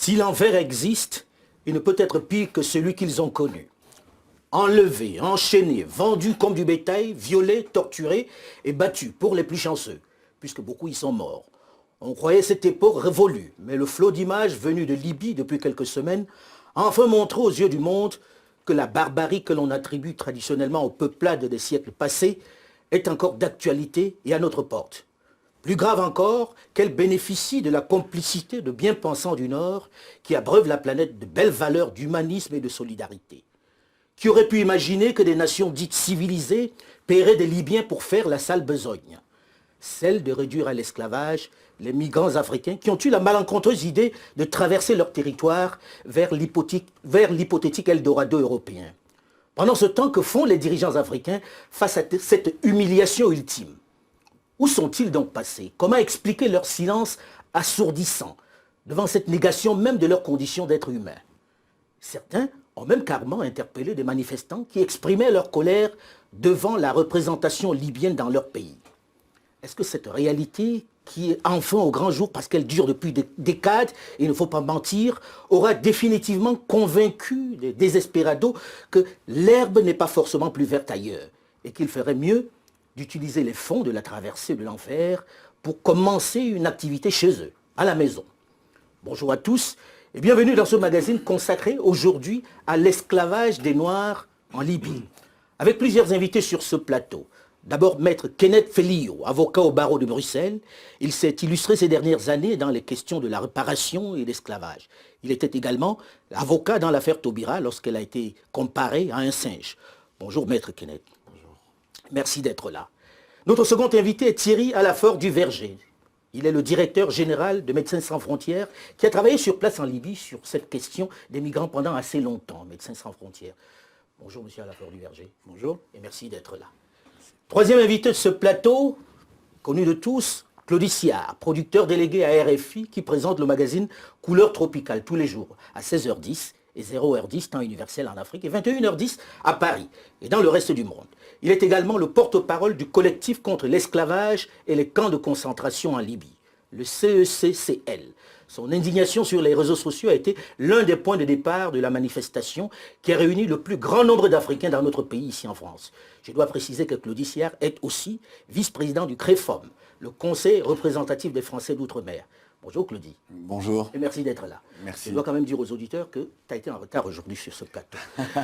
Si l'enfer existe, il ne peut être pire que celui qu'ils ont connu. Enlevés, enchaînés, vendus comme du bétail, violés, torturés et battus pour les plus chanceux, puisque beaucoup y sont morts. On croyait cette époque révolue, mais le flot d'images venues de Libye depuis quelques semaines a enfin montré aux yeux du monde que la barbarie que l'on attribue traditionnellement aux peuplades des siècles passés est encore d'actualité et à notre porte. Plus grave encore, qu'elle bénéficie de la complicité de bien-pensants du Nord qui abreuvent la planète de belles valeurs d'humanisme et de solidarité. Qui aurait pu imaginer que des nations dites civilisées paieraient des Libyens pour faire la sale besogne? Celle de réduire à l'esclavage les migrants africains qui ont eu la malencontreuse idée de traverser leur territoire vers l'hypothétique Eldorado européen. Pendant ce temps, que font les dirigeants africains face à cette humiliation ultime? Où sont-ils donc passés? Comment expliquer leur silence assourdissant devant cette négation même de leur condition d'être humain? Certains ont même carrément interpellé des manifestants qui exprimaient leur colère devant la représentation libyenne dans leur pays. Est-ce que cette réalité, qui est enfin au grand jour parce qu'elle dure depuis des décades, et il ne faut pas mentir, aura définitivement convaincu les désespérados que l'herbe n'est pas forcément plus verte ailleurs et qu'il ferait mieux d'utiliser les fonds de la traversée de l'enfer pour commencer une activité chez eux, à la maison? Bonjour à tous et bienvenue dans ce magazine consacré aujourd'hui à l'esclavage des Noirs en Libye, avec plusieurs invités sur ce plateau. D'abord, maître Kenneth Felio, avocat au barreau de Bruxelles. Il s'est illustré ces dernières années dans les questions de la réparation et l'esclavage. Il était également avocat dans l'affaire Taubira lorsqu'elle a été comparée à un singe. Bonjour, maître Kenneth. Bonjour. Merci d'être là. Notre second invité est Thierry Alafort du Verger. Il est le directeur général de Médecins sans frontières qui a travaillé sur place en Libye sur cette question des migrants pendant assez longtemps. Médecins sans frontières. Bonjour, monsieur Alafort du Verger. Bonjour. Et merci d'être là. Troisième invité de ce plateau, connu de tous, Claudie Siard, producteur délégué à RFI, qui présente le magazine Couleurs tropicales tous les jours à 16h10 et 0h10, temps universel en Afrique, et 21h10 à Paris et dans le reste du monde. Il est également le porte-parole du collectif contre l'esclavage et les camps de concentration en Libye, le CECCL. Son indignation sur les réseaux sociaux a été l'un des points de départ de la manifestation qui a réuni le plus grand nombre d'Africains dans notre pays, ici en France. Je dois préciser que Claudie Siard est aussi vice-président du CREFOM, le Conseil représentatif des Français d'Outre-mer. Bonjour Claudie. Bonjour. Et merci d'être là. Merci. Je dois quand même dire aux auditeurs que tu as été en retard aujourd'hui sur ce plateau.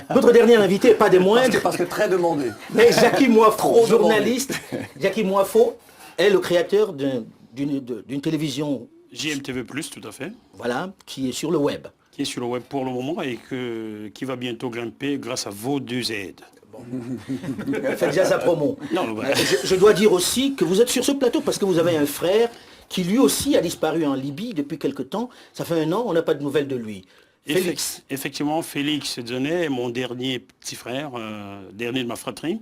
Notre dernier invité, pas des moindres. Parce que très demandé. Mais Jackie Moifo, journaliste. Jackie Moifo est le créateur d'une télévision JMTV+, tout à fait. Voilà, qui est sur le web. Qui est sur le web pour le moment et qui va bientôt grimper grâce à vos deux aides. Bon. Faites déjà sa promo. Non, ouais. Je dois dire aussi que vous êtes sur ce plateau parce que vous avez un frère qui lui aussi a disparu en Libye depuis quelque temps. Ça fait 1 an, on n'a pas de nouvelles de lui. Félix. Effectivement, Félix Dzenet est mon dernier petit frère, dernier de ma fratrie,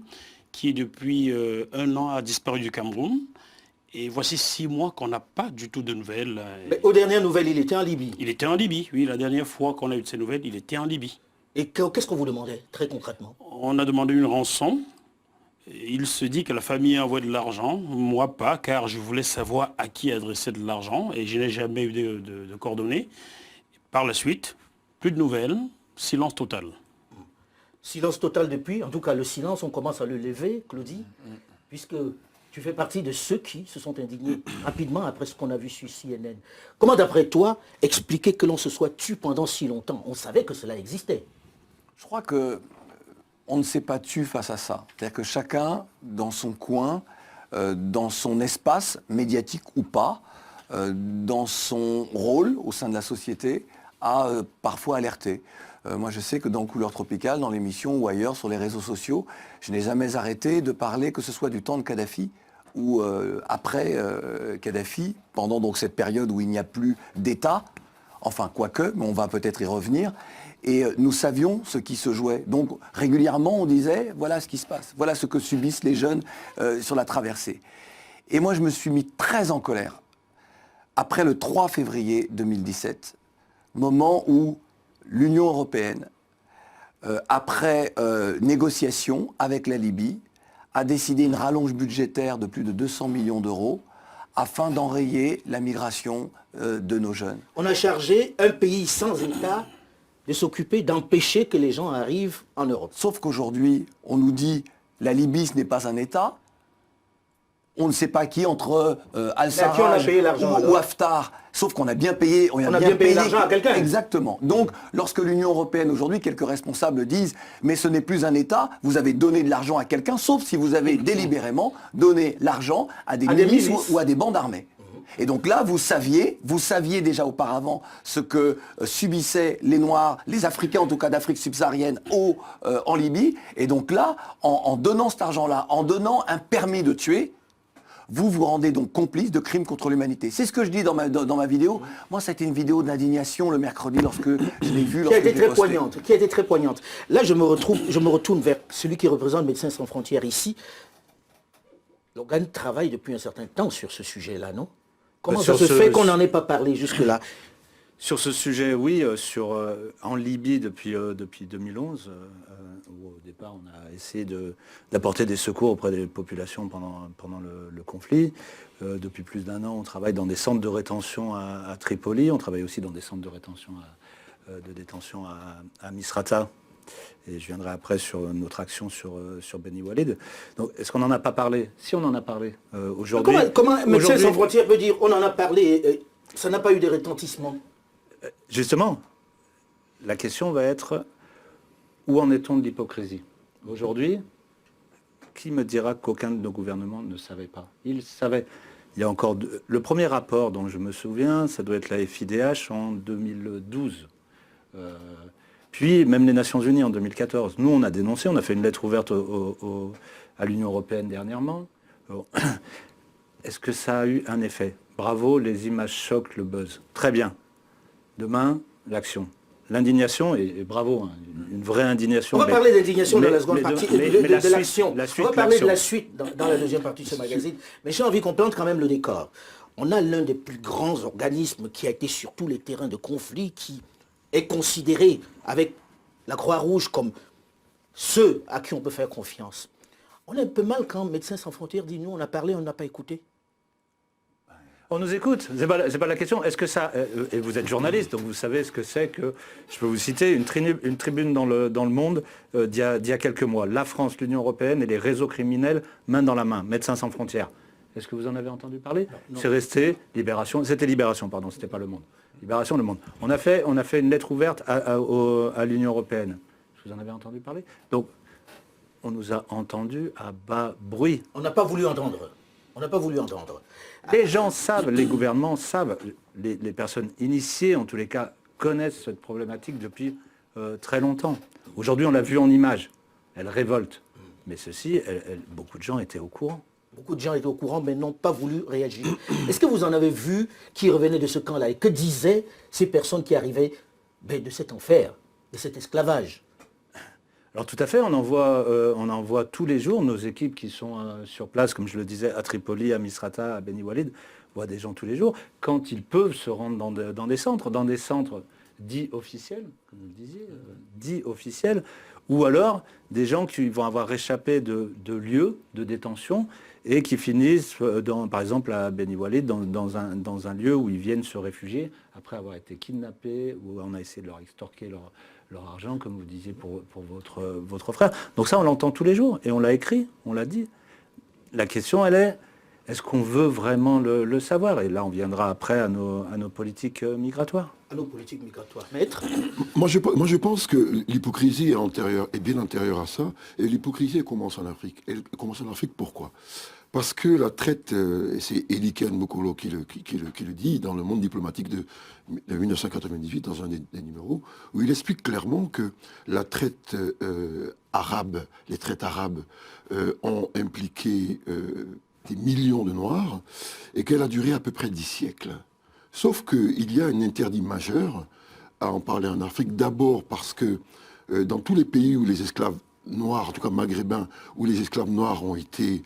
qui depuis 1 an a disparu du Cameroun. Et voici 6 mois qu'on n'a pas du tout de nouvelles. Mais aux dernières nouvelles, il était en Libye. Il était en Libye, oui. La dernière fois qu'on a eu de ces nouvelles, il était en Libye. Et qu'est-ce qu'on vous demandait, très concrètement? On a demandé une rançon. Il se dit que la famille a envoyé de l'argent. Moi, pas, car je voulais savoir à qui adresser de l'argent. Et je n'ai jamais eu de coordonnées. Par la suite, plus de nouvelles, silence total. Silence total depuis. En tout cas, le silence, on commence à le lever, Claudie, puisque tu fais partie de ceux qui se sont indignés rapidement après ce qu'on a vu sur CNN. Comment, d'après toi, expliquer que l'on se soit tué pendant si longtemps? On savait que cela existait. Je crois qu'on ne s'est pas tu face à ça. C'est-à-dire que chacun, dans son coin, dans son espace, médiatique ou pas, dans son rôle au sein de la société, a parfois alerté. Moi, je sais que dans Couleurs tropicales, dans l'émission ou ailleurs, sur les réseaux sociaux, je n'ai jamais arrêté de parler, que ce soit du temps de Kadhafi ou après Kadhafi, pendant donc cette période où il n'y a plus d'État, enfin quoique, mais on va peut-être y revenir, et nous savions ce qui se jouait. Donc régulièrement on disait, voilà ce qui se passe, voilà ce que subissent les jeunes sur la traversée. Et moi je me suis mis très en colère, après le 3 février 2017, moment où l'Union européenne, après négociation avec la Libye, a décidé une rallonge budgétaire de plus de 200 millions d'euros, afin d'enrayer la migration de nos jeunes. On a chargé un pays sans État de s'occuper d'empêcher que les gens arrivent en Europe. Sauf qu'aujourd'hui, on nous dit la Libye, ce n'est pas un État. On ne sait pas qui entre Al-Sarraj ou Haftar. Sauf qu'on a bien payé. On a bien payé l'argent à quelqu'un. Exactement. Donc, lorsque l'Union européenne aujourd'hui, quelques responsables disent mais ce n'est plus un État, vous avez donné de l'argent à quelqu'un, sauf si vous avez délibérément donné l'argent à des milices ou à des bandes armées. Et donc là, vous saviez déjà auparavant ce que subissaient les Noirs, les Africains en tout cas d'Afrique subsaharienne en Libye. Et donc là, en donnant cet argent-là, en donnant un permis de tuer, vous vous rendez donc complice de crimes contre l'humanité. C'est ce que je dis dans ma vidéo. Moi, ça a été une vidéo d'indignation le mercredi lorsque je l'ai vue. Qui a été très poignante. Là, je me retourne vers celui qui représente Médecins sans frontières ici. L'organe travaille depuis un certain temps sur ce sujet-là, non? Comment ça se fait qu'on n'en ait pas parlé jusque-là? Sur ce sujet, oui. En Libye, depuis 2011, où au départ on a essayé d'apporter des secours auprès des populations pendant le conflit. Depuis plus d'1 an, on travaille dans des centres de rétention à Tripoli. On travaille aussi dans des centres de rétention de détention à Misrata. Et je viendrai après sur notre action sur Beni Walid. Donc, est-ce qu'on n'en a pas parlé? Si, on en a parlé aujourd'hui. Comment Médecins sans frontières peut dire on en a parlé, ça n'a pas eu de retentissement? Justement, la question va être où en est-on de l'hypocrisie? Aujourd'hui, qui me dira qu'aucun de nos gouvernements ne savait pas? Ils savaient. Il y a encore le premier rapport dont je me souviens, ça doit être la FIDH en 2012. Puis même les Nations Unies en 2014. Nous, on a dénoncé, on a fait une lettre ouverte à l'Union européenne dernièrement. Est-ce que ça a eu un effet? Bravo, les images choquent, le buzz. Très bien. Demain, l'action. L'indignation, et bravo, hein, une vraie indignation. On va parler d'indignation dans la seconde partie, de l'action. On va parler de la suite dans la deuxième partie de ce magazine. Mais j'ai envie qu'on plante quand même le décor. On a l'un des plus grands organismes qui a été sur tous les terrains de conflit, qui est considéré avec la Croix-Rouge comme ceux à qui on peut faire confiance. On a un peu mal quand Médecins sans frontières dit nous on a parlé, on n'a pas écouté. On nous écoute, c'est pas la question. Est-ce que ça, et vous êtes journaliste, donc vous savez ce que c'est que, je peux vous citer une tribune dans le Monde d'il y a quelques mois. La France, l'Union européenne et les réseaux criminels main dans la main, Médecins sans frontières. Est-ce que vous en avez entendu parler? C'est resté Libération, c'était Libération, pardon, c'était pas Le Monde. Libération, Le Monde. On a fait une lettre ouverte à l'Union européenne. Est-ce que vous en avez entendu parler? Donc, on nous a entendus à bas bruit. On n'a pas voulu entendre. On n'a pas voulu entendre. Les gens savent, les gouvernements savent, les personnes initiées, en tous les cas, connaissent cette problématique depuis très longtemps. Aujourd'hui, on l'a vu en images. Elle révolte. Mais ceci, beaucoup de gens étaient au courant. Beaucoup de gens étaient au courant, mais n'ont pas voulu réagir. Est-ce que vous en avez vu qui revenaient de ce camp-là? Et que disaient ces personnes qui arrivaient de cet enfer, de cet esclavage? Alors tout à fait, on envoie tous les jours nos équipes qui sont sur place, comme je le disais, à Tripoli, à Misrata, à Beni Walid, voient des gens tous les jours, quand ils peuvent se rendre dans des centres dits officiels, comme vous le disiez, dits officiels, ou alors des gens qui vont avoir échappé de lieux de détention et qui finissent, par exemple à Beni Walid, dans un lieu où ils viennent se réfugier après avoir été kidnappés, où on a essayé de leur extorquer leur argent, comme vous disiez pour votre frère. Donc ça, on l'entend tous les jours, et on l'a écrit, on l'a dit. La question, elle est, est-ce qu'on veut vraiment le savoir? Et là, on viendra après à nos politiques migratoires. À nos politiques migratoires. Maître? Moi, je pense que l'hypocrisie est bien antérieure à ça, et l'hypocrisie, elle commence en Afrique. Elle commence en Afrique, pourquoi? Parce que la traite, et c'est Eliken Mokolo qui le dit dans le Monde diplomatique de 1998, dans un des numéros, où il explique clairement que la traite arabe, les traites arabes ont impliqué des millions de Noirs, et qu'elle a duré à peu près 10 siècles. Sauf qu'il y a un interdit majeur à en parler en Afrique, d'abord parce que dans tous les pays où les esclaves noirs, en tout cas maghrébins, où les esclaves noirs ont été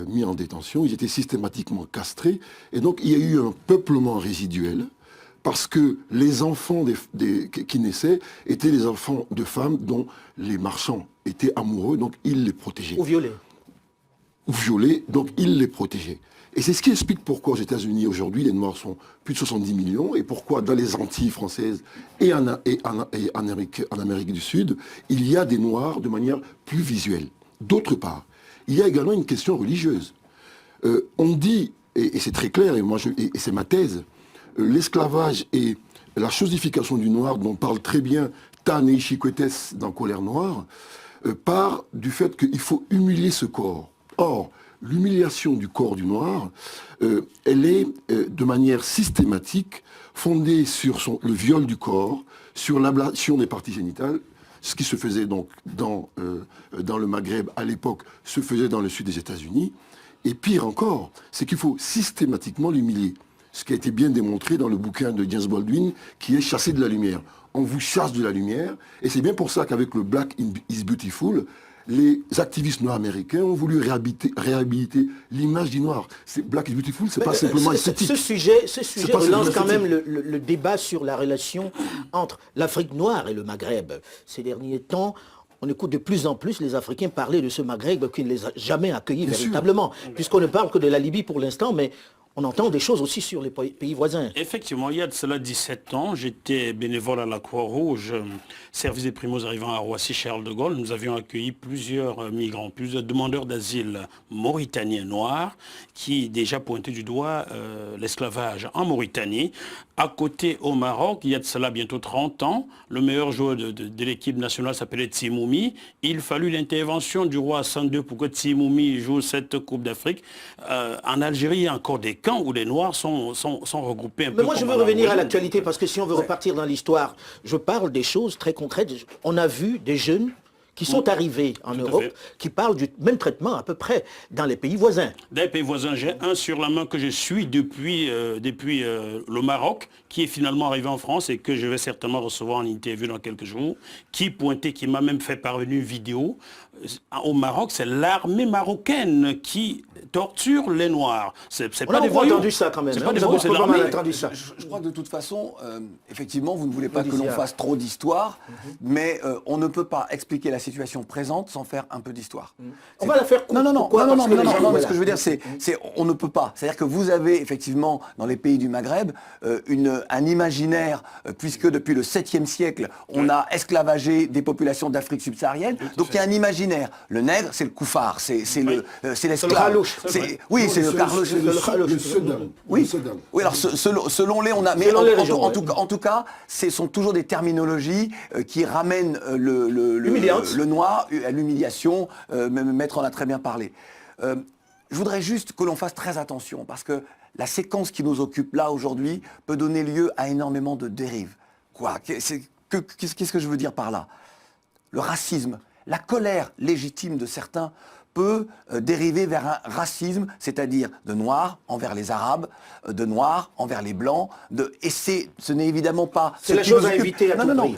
mis en détention, ils étaient systématiquement castrés, et donc il y a eu un peuplement résiduel, parce que les enfants qui naissaient étaient les enfants de femmes dont les marchands étaient amoureux, donc ils les protégeaient. Ou violés. Ou violés, donc ils les protégeaient. Et c'est ce qui explique pourquoi aux États-Unis aujourd'hui les Noirs sont plus de 70 millions et pourquoi dans les Antilles françaises et en Amérique du Sud, il y a des Noirs de manière plus visuelle. D'autre part, il y a également une question religieuse. On dit, et c'est très clair, et c'est ma thèse, l'esclavage et la chosification du noir dont parle très bien Ta-Nehisi Coates dans Colère noire, part du fait qu'il faut humilier ce corps. Or, l'humiliation du corps du noir, elle est de manière systématique fondée sur le viol du corps, sur l'ablation des parties génitales, ce qui se faisait donc dans le Maghreb à l'époque, se faisait dans le sud des États-Unis. Et pire encore, c'est qu'il faut systématiquement l'humilier. Ce qui a été bien démontré dans le bouquin de James Baldwin, qui est Chassé de la lumière. On vous chasse de la lumière, et c'est bien pour ça qu'avec le Black is Beautiful, les activistes noirs américains ont voulu réhabiliter l'image du noir. Black is Beautiful, c'est pas simplement esthétique. Ce sujet relance quand même le débat sur la relation entre l'Afrique noire et le Maghreb. Ces derniers temps, on écoute de plus en plus les Africains parler de ce Maghreb qui ne les a jamais accueillis véritablement. Puisqu'on ne parle que de la Libye pour l'instant, mais on entend des choses aussi sur les pays voisins. Effectivement, il y a de cela 17 ans, j'étais bénévole à la Croix-Rouge, service des primos arrivant à Roissy-Charles de Gaulle. Nous avions accueilli plusieurs migrants, plusieurs demandeurs d'asile mauritaniens noirs qui déjà pointaient du doigt l'esclavage en Mauritanie. À côté, au Maroc, il y a de cela bientôt 30 ans, le meilleur joueur de l'équipe nationale s'appelait Tsimoumi. Il fallut l'intervention du roi Hassan II pour que Tsimoumi joue cette Coupe d'Afrique. En Algérie, il y a encore des camps où les Noirs sont regroupés un peu. Mais moi, je veux revenir à l'actualité, parce que si on veut repartir dans l'histoire, je parle des choses très concrètes. On a vu des jeunes qui sont arrivés en Europe, qui parlent du même traitement à peu près dans les pays voisins. Dans les pays voisins, j'ai un sur la main que je suis depuis le Maroc, qui est finalement arrivé en France et que je vais certainement recevoir en interview dans quelques jours, qui pointait, qui m'a même fait parvenir une vidéo. Au Maroc, c'est l'armée marocaine qui torture les Noirs. C'est pas des voyous. entendu ça quand même. C'est pas des voyous, c'est l'armée. Je crois que de toute façon, effectivement, vous ne voulez pas que l'on fasse trop d'histoire, mais on ne peut pas expliquer la situation présente sans faire un peu d'histoire. On va la faire courte. Non, mais ce que je veux dire, c'est on ne peut pas. C'est-à-dire que vous avez effectivement, dans les pays du Maghreb, un imaginaire, puisque depuis le 7e siècle, on a esclavagé des populations d'Afrique subsaharienne, donc il y a un imaginaire. Le nègre, c'est le koufar, c'est l'esclave. Oui, c'est le carlouche. Le Soudan. Oui, alors selon les, on a... Mais en tout cas, ce sont toujours des terminologies qui ramènent le noir à l'humiliation, Maître en a très bien parlé. Je voudrais juste que l'on fasse très attention, parce que la séquence qui nous occupe là aujourd'hui peut donner lieu à énormément de dérives. Qu'est-ce que je veux dire par là? Le racisme, la colère légitime de certains peut dériver vers un racisme, c'est-à-dire de noirs envers les arabes, de noirs envers les blancs, et ce n'est évidemment pas... C'est la chose à éviter à tout prix.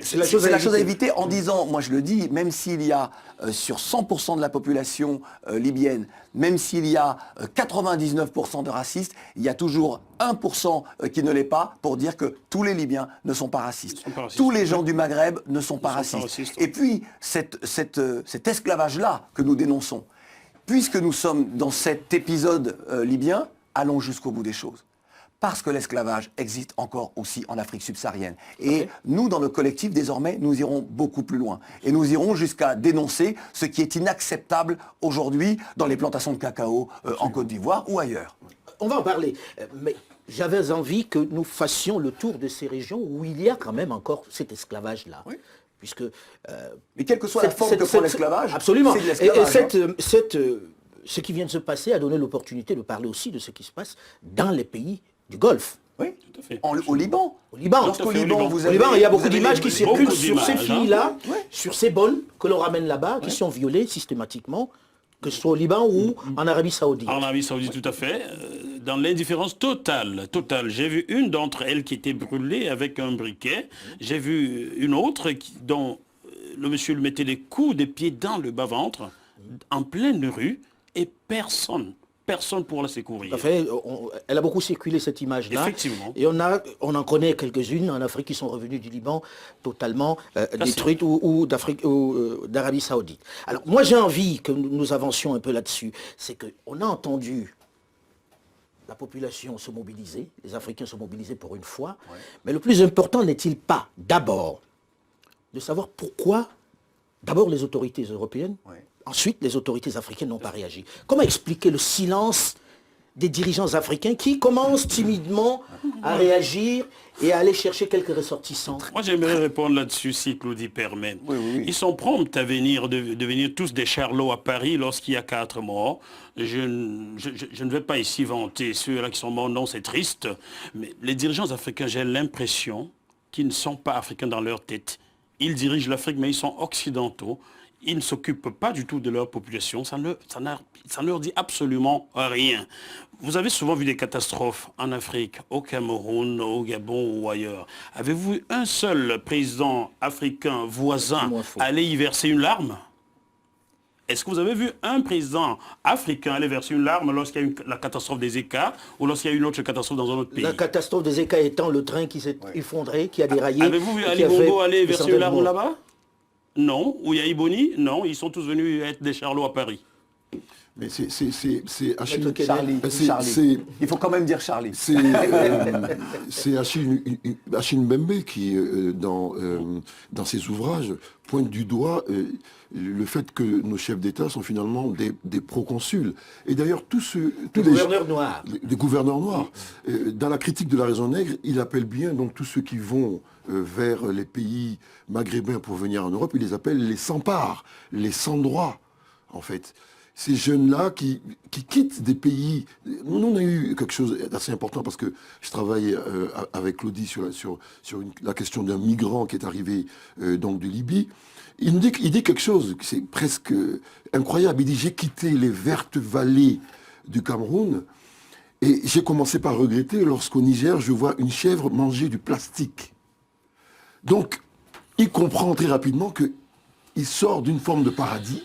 C'est la chose à éviter en disant, moi je le dis, même s'il y a sur 100% de la population libyenne, même s'il y a 99% de racistes, il y a toujours 1% qui ne l'est pas pour dire que tous les Libyens ne sont pas racistes. Tous les gens du Maghreb ne sont pas racistes. Et puis, cet esclavage-là que nous dénonçons, puisque nous sommes dans cet épisode libyen, allons jusqu'au bout des choses. Parce que l'esclavage existe encore aussi en Afrique subsaharienne. Et nous, dans le collectif, désormais, nous irons beaucoup plus loin. Et nous irons jusqu'à dénoncer ce qui est inacceptable aujourd'hui dans les plantations de cacao en Côte d'Ivoire ou ailleurs. On va en parler, mais j'avais envie que nous fassions le tour de ces régions où il y a quand même encore cet esclavage-là. Oui. Puisque, mais quelle que soit la forme que prend l'esclavage, absolument. C'est de l'esclavage. Ce qui vient de se passer a donné l'opportunité de parler aussi de ce qui se passe dans les pays du Golfe. Oui, tout à fait. Au Liban. Au Liban. Lorsqu'au Liban, au Liban, il y a beaucoup d'images qui circulent sur ces filles-là, sur ces bonnes que l'on ramène là-bas, qui sont violées systématiquement, que ce soit au Liban ou en Arabie Saoudite. En Arabie Saoudite, tout à fait. Dans l'indifférence totale. J'ai vu une d'entre elles qui était brûlée avec un briquet. J'ai vu une autre dont le monsieur lui mettait les coups des pieds dans le bas-ventre, en pleine rue, et personne pour la secourir. Elle a beaucoup circulé cette image-là. Effectivement. Et on en connaît quelques-unes en Afrique qui sont revenues du Liban totalement détruites ou d'Arabie Saoudite. Alors moi j'ai envie que nous avancions un peu là-dessus. C'est qu'on a entendu la population se mobilisait, les Africains se mobilisaient pour une fois. Ouais. Mais le plus important n'est-il pas, d'abord, de savoir pourquoi, d'abord les autorités européennes, ouais. Ensuite les autorités africaines n'ont pas réagi. Comment expliquer le silence des dirigeants africains qui commencent timidement à réagir et à aller chercher quelques ressortissants? Moi, j'aimerais répondre là-dessus, si Claudie permet. Oui. Ils sont prompts à devenir tous des charlots à Paris lorsqu'il y a 4 morts. Je ne vais pas ici vanter ceux-là qui sont morts. Non, c'est triste. Mais les dirigeants africains, j'ai l'impression qu'ils ne sont pas africains dans leur tête. Ils dirigent l'Afrique, mais ils sont occidentaux. Ils ne s'occupent pas du tout de leur population. Ça ne leur dit absolument rien. Vous avez souvent vu des catastrophes en Afrique, au Cameroun, au Gabon ou ailleurs. Avez-vous vu un seul président africain voisin aller y verser une larme? Est-ce que vous avez vu un président africain aller verser une larme lorsqu'il y a eu la catastrophe des Eka ou lorsqu'il y a eu une autre catastrophe dans un autre pays? La catastrophe des Eka étant le train qui s'est effondré, qui a déraillé. Avez-vous vu Ali Bongo aller verser une larme là-bas? Non. Ou Yahi Boni? Non. Ils sont tous venus être des charlots à Paris. Mais c'est Achille. Charlie. Il faut quand même dire Charlie. C'est Achille Mbembe qui, dans ses ouvrages, pointe du doigt le fait que nos chefs d'État sont finalement des proconsuls. Et d'ailleurs, des gouverneurs noirs. Des gouverneurs noirs. Dans la critique de la raison nègre, il appelle bien donc tous ceux qui vont vers les pays maghrébins pour venir en Europe, il les appelle les sans-parts, les sans-droits, en fait. Ces jeunes-là qui quittent des pays... Nous, on a eu quelque chose d'assez important parce que je travaille avec Claudie sur la question d'un migrant qui est arrivé donc de Libye. Il dit quelque chose, c'est presque incroyable. Il dit « J'ai quitté les vertes vallées du Cameroun et j'ai commencé par regretter lorsqu'au Niger, je vois une chèvre manger du plastique. » Donc, il comprend très rapidement qu'il sort d'une forme de paradis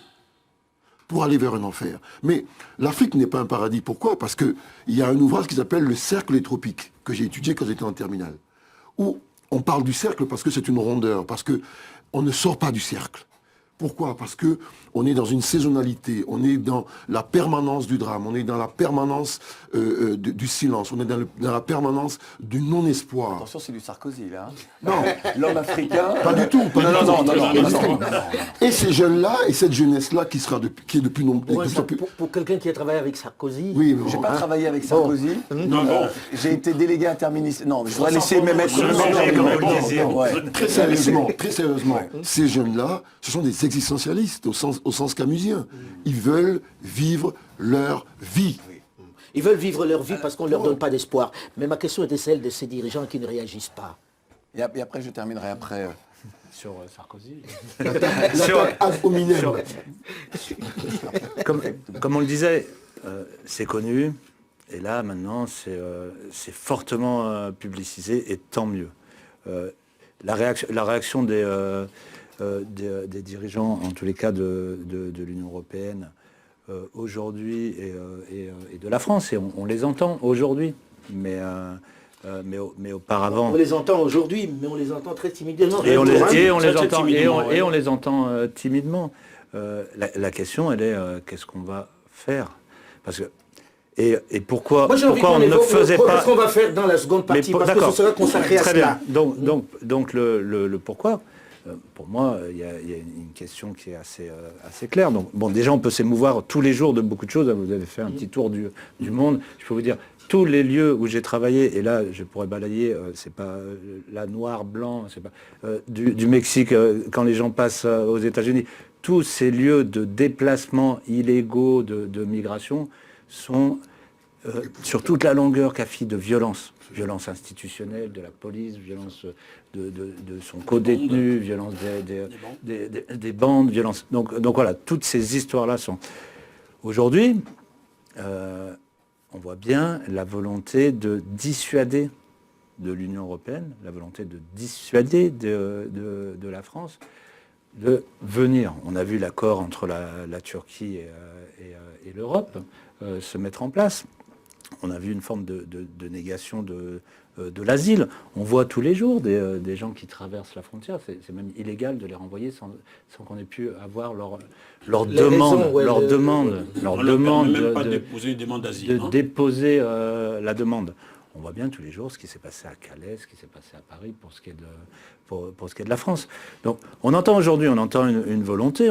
pour aller vers un enfer. Mais l'Afrique n'est pas un paradis. Pourquoi? Parce qu'il y a un ouvrage qui s'appelle « Le cercle des tropiques » que j'ai étudié quand j'étais en terminale. Où on parle du cercle parce que c'est une rondeur, parce qu'on ne sort pas du cercle. Pourquoi? Parce qu'on est dans une saisonnalité, on est dans la permanence du drame, on est dans la permanence du silence, on est dans la permanence du non-espoir. Attention, c'est du Sarkozy, là. Non. L'homme africain... Pas du tout. Non. Et ces jeunes-là, et cette jeunesse-là qui est de plus nombreux... Pour quelqu'un qui a travaillé avec Sarkozy... Oui, j'ai pas travaillé avec Sarkozy. Non. J'ai été délégué interministériel. Non, mais je dois laisser même être... Très sérieusement, ces jeunes-là, ce sont des existentialistes au sens camusien. Ils veulent vivre leur vie. Ils veulent vivre leur vie parce qu'on ne leur donne pas d'espoir. Mais ma question était celle de ces dirigeants qui ne réagissent pas. Et après, je terminerai après... Sur Sarkozy. Comme on le disait, c'est connu. Et là, maintenant, c'est fortement publicisé et tant mieux. La réaction des dirigeants, en tous les cas de l'Union européenne, aujourd'hui et de la France, et on les entend aujourd'hui, mais auparavant... On les entend aujourd'hui, mais on les entend très timidement. Et on les entend timidement. La question, elle est, qu'est-ce qu'on va faire? Parce que... Et pourquoi on ne faisait pas... Qu'est-ce qu'on va faire dans la seconde partie? Parce que ce sera consacré à cela. Donc le pourquoi, pour moi, il y a une question qui est assez claire. Donc, bon, déjà, on peut s'émouvoir tous les jours de beaucoup de choses. Vous avez fait un petit tour du monde. Je peux vous dire, tous les lieux où j'ai travaillé, et là, je pourrais balayer, c'est pas la noir, blanc, c'est pas du Mexique, quand les gens passent aux États-Unis, tous ces lieux de déplacement illégaux, de migration, sont sur toute la longueur CAFI de violence institutionnelle, de la police, violence de son co-détenu, violence des bandes, violence. Donc voilà, toutes ces histoires-là sont... Aujourd'hui, on voit bien la volonté de dissuader de l'Union européenne, la volonté de dissuader de la France de venir. On a vu l'accord entre la Turquie et l'Europe se mettre en place. on a vu une forme de négation de l'asile. On voit tous les jours des gens qui traversent la frontière. C'est même illégal de les renvoyer sans qu'on ait pu avoir leur demande. raisons, ouais, Leur le- demande. Leur On ne leur demande permet même pas de de déposer une demande d'asile. de hein. déposer la demande. On voit bien tous les jours ce qui s'est passé à Calais, ce qui s'est passé à Paris pour ce qui est de la France. Donc on entend aujourd'hui, une volonté,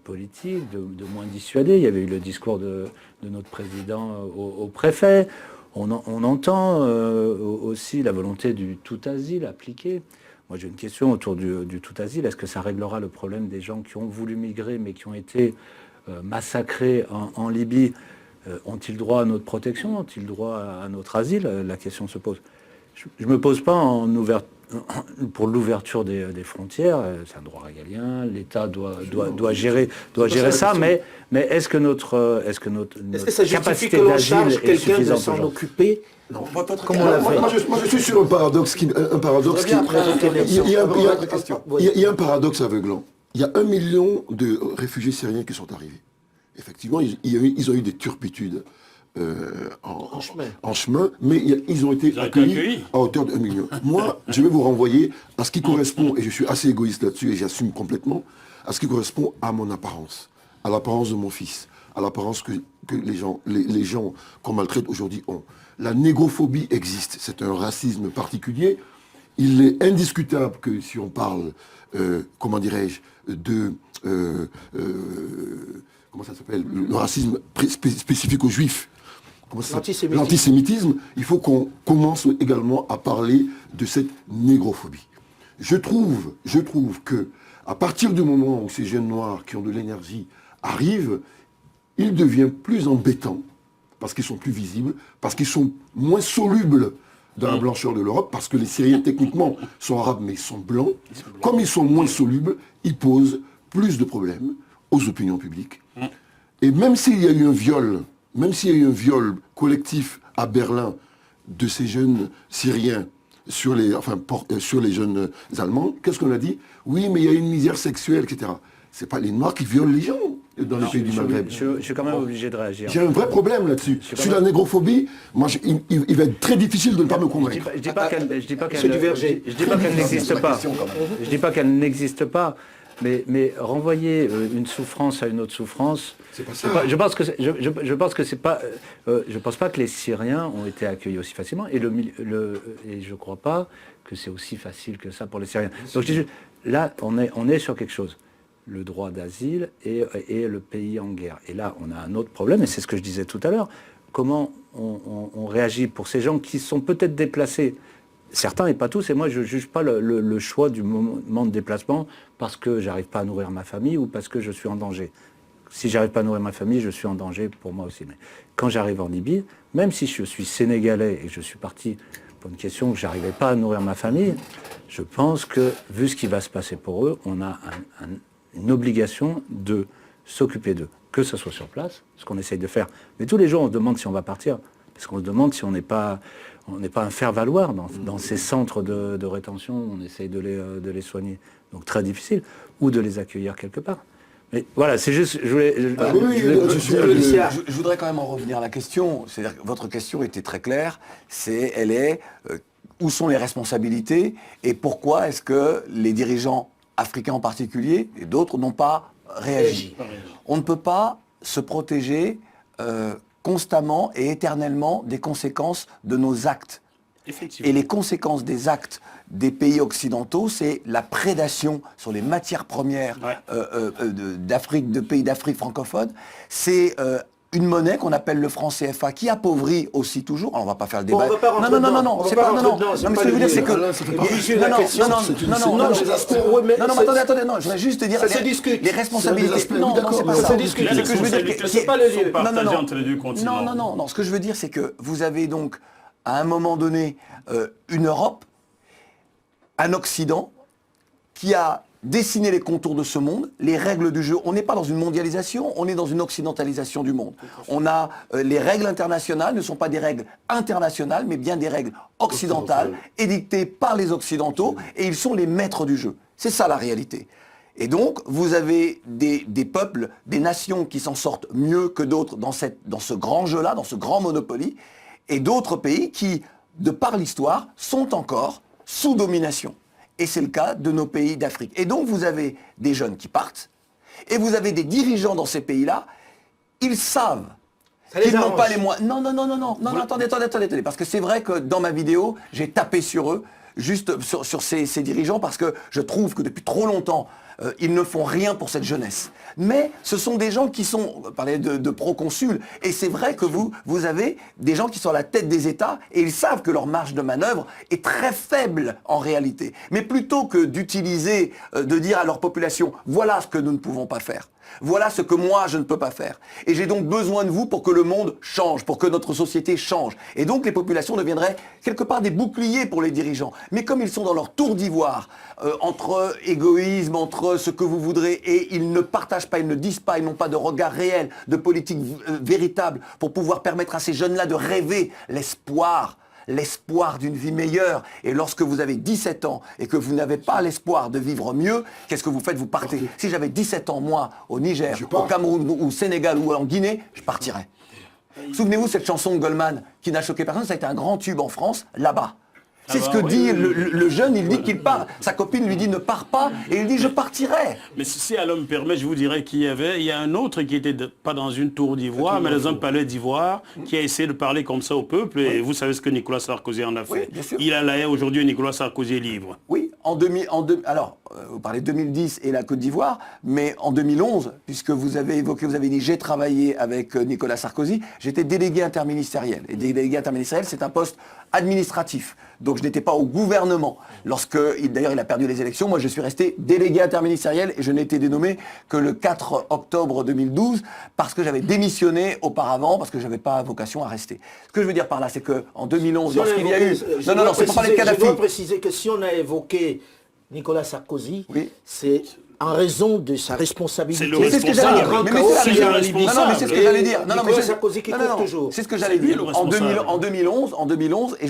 politique de moins dissuader. Il y avait eu le discours de notre président au préfet. On entend aussi la volonté du tout asile appliqué. Moi j'ai une question autour du tout asile. Est-ce que ça réglera le problème des gens qui ont voulu migrer mais qui ont été massacrés en Libye? Ont-ils droit à notre protection? Ont-ils droit à notre asile? La question se pose. Je ne me pose pas pour l'ouverture des frontières. C'est un droit régalien. L'État doit gérer ça. Mais est-ce que notre Est-ce que ça justifie capacité que l'on d'asile charge est quelqu'un de suffisante s'en aujourd'hui? occuper Non. Comme on l'a fait. Moi, je suis sur un paradoxe qui... Il y a un paradoxe aveuglant. Il y a 1 million de réfugiés syriens qui sont arrivés. Effectivement, ils ont eu des turpitudes en chemin, mais ils ont été accueillis à hauteur de 1 million. Moi, je vais vous renvoyer à ce qui correspond, et je suis assez égoïste là-dessus et j'assume complètement, à ce qui correspond à mon apparence, à l'apparence de mon fils, à l'apparence que les gens qu'on maltraite aujourd'hui ont. La négrophobie existe, c'est un racisme particulier. Il est indiscutable que si on parle, comment dirais-je, de... comment ça s'appelle, le racisme spécifique aux juifs, l'antisémitisme, il faut qu'on commence également à parler de cette négrophobie. Je trouve que à partir du moment où ces jeunes noirs qui ont de l'énergie arrivent, il devient plus embêtant, parce qu'ils sont plus visibles, parce qu'ils sont moins solubles dans la blancheur de l'Europe, parce que les Syriens techniquement sont arabes mais ils sont blancs. Comme ils sont moins solubles, ils posent plus de problèmes aux opinions publiques. Et même s'il y a eu un viol collectif à Berlin de ces jeunes Syriens sur les jeunes Allemands, qu'est-ce qu'on a dit? Oui, mais il y a une misère sexuelle, etc. C'est pas les Noirs qui violent les gens dans les pays du Maghreb. Je suis quand même obligé de réagir. J'ai un vrai problème là-dessus. Sur la négrophobie, moi, il va être très difficile de ne pas me convaincre. Je dis pas qu'elle n'existe pas. Je dis pas qu'elle n'existe pas. Mais renvoyer une souffrance à une autre souffrance, C'est pas ça. je pense que c'est pas. Je pense pas que les Syriens ont été accueillis aussi facilement, et je crois pas que c'est aussi facile que ça pour les Syriens. Donc là, on est sur quelque chose. Le droit d'asile et le pays en guerre. Et là, on a un autre problème, et c'est ce que je disais tout à l'heure. Comment on réagit pour ces gens qui sont peut-être déplacés, certains et pas tous, et moi je ne juge pas le choix du moment de déplacement parce que j'arrive pas à nourrir ma famille ou parce que je suis en danger. Si j'arrive pas à nourrir ma famille, je suis en danger pour moi aussi. Mais quand j'arrive en Libye, même si je suis sénégalais et que je suis parti pour une question que j'arrivais pas à nourrir ma famille, je pense que, vu ce qui va se passer pour eux, on a une obligation de s'occuper d'eux, que ce soit sur place, ce qu'on essaye de faire. Mais tous les jours, on se demande si on va partir, parce qu'on se demande si on n'est pas un faire-valoir dans ces centres de rétention, on essaye de les soigner. Donc très difficile, ou de les accueillir quelque part. Mais voilà, c'est juste, je voudrais quand même en revenir à la question. C'est-à-dire que votre question était très claire. Où sont les responsabilités et pourquoi est-ce que les dirigeants africains en particulier et d'autres n'ont pas réagi. On ne peut pas se protéger constamment et éternellement des conséquences de nos actes. Et les conséquences des actes des pays occidentaux, c'est la prédation sur les matières premières de pays d'Afrique francophone. C'est une monnaie qu'on appelle le franc CFA, qui appauvrit aussi toujours. Alors on va pas faire le débat. Non, c'est pas. Non, mais ce que je veux dire, c'est que. Non, attendez, je voudrais juste te dire. Ça se discute. Les responsabilités. Non, c'est pas ça. Ça se discute. Ce que je veux dire, c'est pas le lieu. Non. Ce que je veux dire, c'est que vous avez donc, à un moment donné, une Europe, un Occident, qui a dessiner les contours de ce monde, les règles du jeu. On n'est pas dans une mondialisation, on est dans une occidentalisation du monde. On a les règles internationales ne sont pas des règles internationales, mais bien des règles occidentales, édictées par les Occidentaux, et ils sont les maîtres du jeu. C'est ça la réalité. Et donc, vous avez des peuples, des nations qui s'en sortent mieux que d'autres dans ce grand jeu-là, dans ce grand Monopoly, et d'autres pays qui, de par l'histoire, sont encore sous domination. Et c'est le cas de nos pays d'Afrique. Et donc, vous avez des jeunes qui partent, et vous avez des dirigeants dans ces pays-là, ils savent qu'ils n'ont pas les moyens. Non, attendez, parce que c'est vrai que dans ma vidéo, j'ai tapé sur eux, juste sur ces dirigeants, parce que je trouve que depuis trop longtemps, ils ne font rien pour cette jeunesse. Mais ce sont des gens qui sont, on parlait de proconsuls, et c'est vrai que vous avez des gens qui sont à la tête des États, et ils savent que leur marge de manœuvre est très faible en réalité. Mais plutôt que d'utiliser, de dire à leur population, voilà ce que nous ne pouvons pas faire. Voilà ce que moi je ne peux pas faire. Et j'ai donc besoin de vous pour que le monde change, pour que notre société change. Et donc les populations deviendraient quelque part des boucliers pour les dirigeants. Mais comme ils sont dans leur tour d'ivoire, entre égoïsme, entre ce que vous voudrez, et ils ne partagent pas, ils ne disent pas, ils n'ont pas de regard réel, de politique véritable pour pouvoir permettre à ces jeunes-là de rêver l'espoir d'une vie meilleure. Et lorsque vous avez 17 ans et que vous n'avez pas l'espoir de vivre mieux, qu'est-ce que vous faites? Vous partez. Si j'avais 17 ans, moi, au Niger, au Cameroun, ou au Sénégal, ou en Guinée, je partirais. Souvenez-vous cette chanson de Goldman qui n'a choqué personne, ça a été un grand tube en France, là-bas. C'est ce que dit le jeune, il dit qu'il part. Sa copine lui dit ne pars pas, et il dit je partirai. Mais si Allah me permet, je vous dirais qu'il y a un autre qui était pas dans une tour d'ivoire, mais dans un palais d'ivoire, qui a essayé de parler comme ça au peuple, et vous savez ce que Nicolas Sarkozy en a fait. Bien sûr. Il a la haine aujourd'hui, Nicolas Sarkozy est libre. Oui, alors, vous parlez de 2010 et la Côte d'Ivoire, mais en 2011, puisque vous avez dit j'ai travaillé avec Nicolas Sarkozy, j'étais délégué interministériel. Et délégué interministériel, c'est un poste administratif. Donc je n'étais pas au gouvernement. D'ailleurs il a perdu les élections, moi je suis resté délégué interministériel et je n'ai été dénommé que le 4 octobre 2012 parce que j'avais démissionné auparavant, parce que je n'avais pas vocation à rester. Ce que je veux dire par là, c'est qu'en 2011, lorsqu'il y a eu... Non, c'est pour parler de Kadhafi. Je dois préciser que si on a évoqué Nicolas Sarkozy, oui, c'est en raison de sa responsabilité. C'est ce que j'allais dire. Mais c'est ce que j'allais dire. Nicolas Sarkozy qui court toujours. C'est ce que j'allais dire. En 2011, et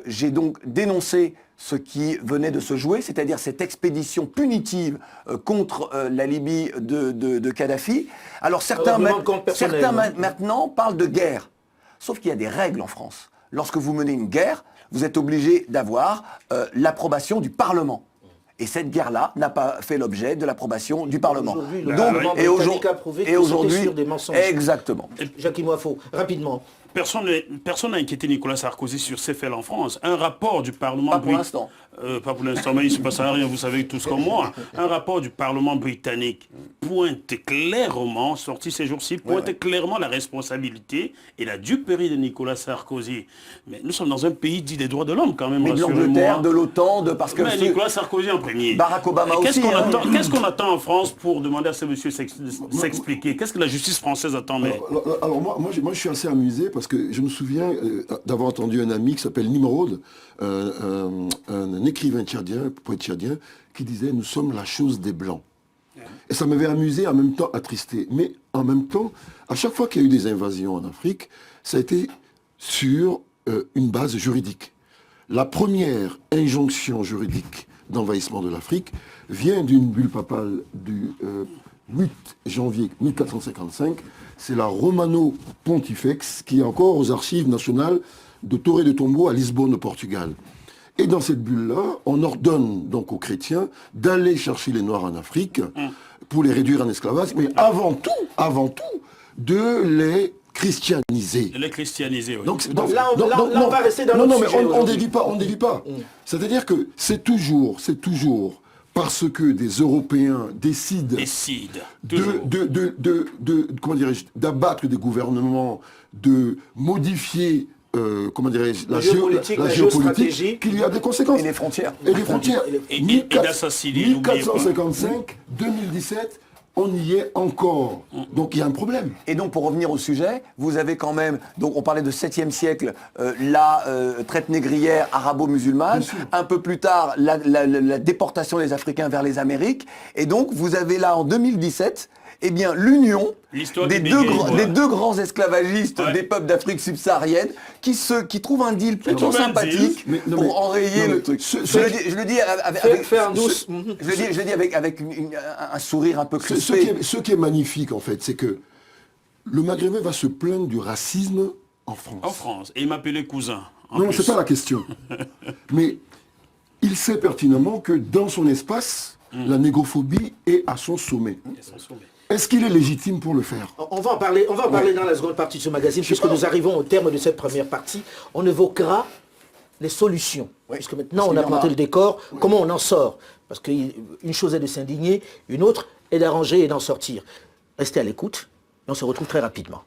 j'ai donc dénoncé ce qui venait de se jouer, c'est-à-dire cette expédition punitive contre la Libye de Kadhafi. Alors certains maintenant parlent de guerre. Sauf qu'il y a des règles en France. Lorsque vous menez une guerre, vous êtes obligé d'avoir l'approbation du Parlement. Et cette guerre-là n'a pas fait l'objet de l'approbation du Parlement. Aujourd'hui, sur des mensonges. Exactement. Jacques Moifo, rapidement. Personne n'a inquiété Nicolas Sarkozy sur ses faits en France. Un rapport du Parlement... Pas pour l'instant. Pas pour l'instant, mais il ne se passe rien, vous savez tous comme moi. Un rapport du Parlement britannique pointe clairement, sorti ces jours-ci, pointe clairement la responsabilité et la duperie de Nicolas Sarkozy. Mais nous sommes dans un pays dit des droits de l'homme quand même, mais de l'Angleterre, de l'OTAN, parce que... Mais Nicolas Sarkozy en premier. Barack Obama aussi. Qu'est-ce qu'on attend en France pour demander à ce monsieur de s'expliquer? Qu'est-ce que la justice française attend? Alors moi, je suis assez amusé parce que je me souviens d'avoir entendu un ami qui s'appelle Nimrod, un écrivain tchadien, poète tchadien, qui disait « Nous sommes la chose des Blancs ». Et ça m'avait amusé, en même temps attristé. Mais en même temps, à chaque fois qu'il y a eu des invasions en Afrique, ça a été sur une base juridique. La première injonction juridique d'envahissement de l'Afrique vient d'une bulle papale du 8 janvier 1455. C'est la Romano Pontifex, qui est encore aux archives nationales de Torre de Tombo à Lisbonne, au Portugal. Et dans cette bulle-là, on ordonne donc aux chrétiens d'aller chercher les Noirs en Afrique pour les réduire en esclavage, mais avant tout, de les christianiser. De les christianiser, oui. Donc là, on va rester dans notre sujet. Non, mais on ne dévie pas. C'est-à-dire que c'est toujours parce que des Européens décident d'abattre des gouvernements, de modifier la géopolitique, qu'il y a des conséquences. Et les frontières. Et d'assassiner. 1455, 2017, on y est encore. Donc il y a un problème. Et donc pour revenir au sujet, vous avez quand même, donc on parlait de 7e siècle, la traite négrière arabo-musulmane, un peu plus tard la déportation des Africains vers les Amériques, et donc vous avez là en 2017 eh bien l'union L'histoire des du deux, béguet, voilà. des deux grands esclavagistes Ouais. des peuples d'Afrique subsaharienne qui trouvent un deal plutôt trouvent un sympathique deal. Mais- non, pour mais- enrayer non, mais le truc. Je le dis Faire douce. je le dis avec un sourire un peu Ce crispé. qui est magnifique, en fait, c'est que le Maghrébin va se plaindre du racisme en France. En France. Et il m'appelait cousin. en Non, plus. c'est pas la question. Mais il sait pertinemment que dans son espace, la négrophobie est à son sommet. Ils sont sauvés. Est-ce qu'il est légitime pour le faire? On va en parler dans la seconde partie de ce magazine, puisque nous arrivons au terme de cette première partie. On évoquera les solutions. Puisque maintenant, on a planté le décor. Comment on en sort? Parce qu'une chose est de s'indigner, une autre est d'arranger et d'en sortir. Restez à l'écoute, et on se retrouve très rapidement.